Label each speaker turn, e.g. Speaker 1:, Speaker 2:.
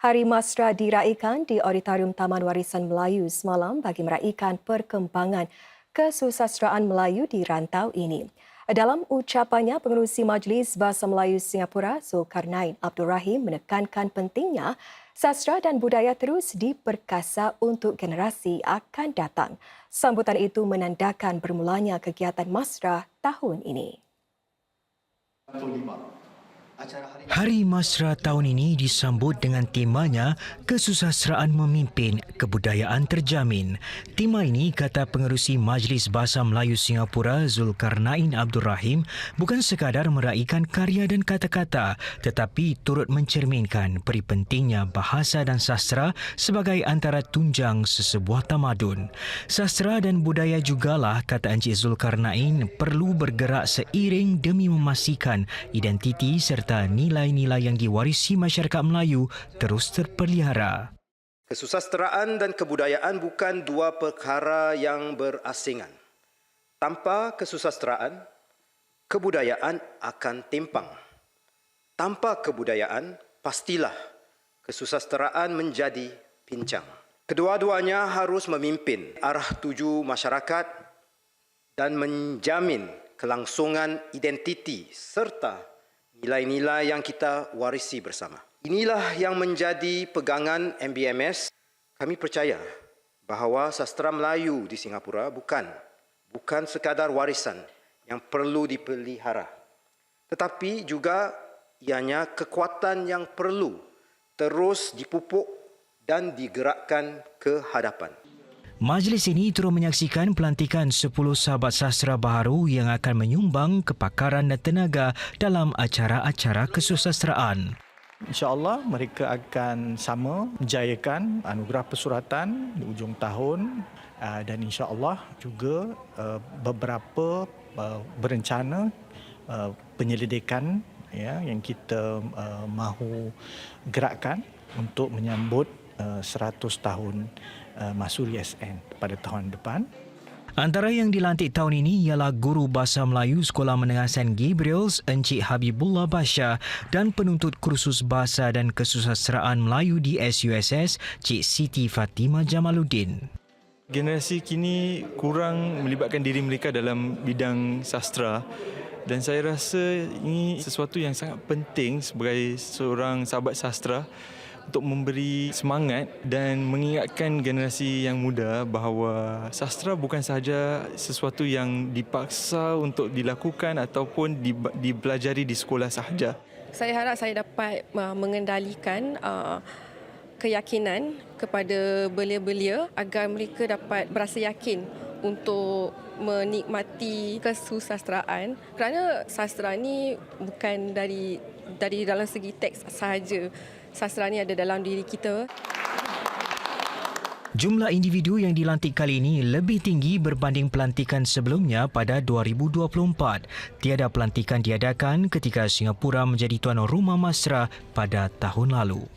Speaker 1: Hari Masra diraikan di Auditorium Taman Warisan Melayu semalam bagi meraikan perkembangan kesusasteraan Melayu di rantau ini. Dalam ucapannya, Pengerusi Majlis Bahasa Melayu Singapura, Zulkarnain Abdul Rahim menekankan pentingnya sastra dan budaya terus diperkasa untuk generasi akan datang. Sambutan itu menandakan bermulanya kegiatan Masra tahun ini.
Speaker 2: Hari Masra tahun ini disambut dengan temanya Kesusasteraan Memimpin, Kebudayaan Terjamin. Tema ini, kata Pengerusi Majlis Bahasa Melayu Singapura Zulkarnain Abdul Rahim, bukan sekadar meraikan karya dan kata-kata tetapi turut mencerminkan peri pentingnya bahasa dan sastra sebagai antara tunjang sesebuah tamadun. Sastra dan budaya jugalah, kata Encik Zulkarnain, perlu bergerak seiring demi memastikan identiti serta nilai-nilai yang diwarisi masyarakat Melayu terus terpelihara.
Speaker 3: Kesusasteraan dan kebudayaan bukan dua perkara yang berasingan. Tanpa kesusasteraan, kebudayaan akan timpang. Tanpa kebudayaan, pastilah kesusasteraan menjadi pincang. Kedua-duanya harus memimpin arah tuju masyarakat dan menjamin kelangsungan identiti serta nilai-nilai yang kita warisi bersama. Inilah yang menjadi pegangan MBMS. Kami percaya bahawa sastra Melayu di Singapura bukan sekadar warisan yang perlu dipelihara, tetapi juga ianya kekuatan yang perlu terus dipupuk dan digerakkan ke hadapan.
Speaker 2: Majlis ini turut menyaksikan pelantikan 10 sahabat sastra baharu yang akan menyumbang kepakaran dan tenaga dalam acara-acara kesusasteraan.
Speaker 4: InsyaAllah mereka akan sama menjayakan anugerah pesuratan di ujung tahun dan insyaAllah juga beberapa berencana penyelidikan yang kita mahu gerakkan untuk menyambut 100 tahun Masuri SN pada tahun depan.
Speaker 2: Antara yang dilantik tahun ini ialah Guru Bahasa Melayu Sekolah Menengah St. Gabriel's Encik Habibullah Basha dan penuntut kursus Bahasa dan Kesusasteraan Melayu di SUSS Cik Siti Fatimah Jamaluddin.
Speaker 5: Generasi kini kurang melibatkan diri mereka dalam bidang sastra dan saya rasa ini sesuatu yang sangat penting sebagai seorang sahabat sastra untuk memberi semangat dan mengingatkan generasi yang muda bahawa sastra bukan sahaja sesuatu yang dipaksa untuk dilakukan ataupun dipelajari di sekolah sahaja.
Speaker 6: Saya harap saya dapat mengendalikan keyakinan kepada belia-belia agar mereka dapat berasa yakin untuk menikmati kesusasteraan, kerana sastra ni bukan dari dalam segi teks sahaja. Sastra ni ada dalam diri kita.
Speaker 2: Jumlah individu yang dilantik kali ini lebih tinggi berbanding pelantikan sebelumnya pada 2024. Tiada pelantikan diadakan ketika Singapura menjadi tuan rumah Masra pada tahun lalu.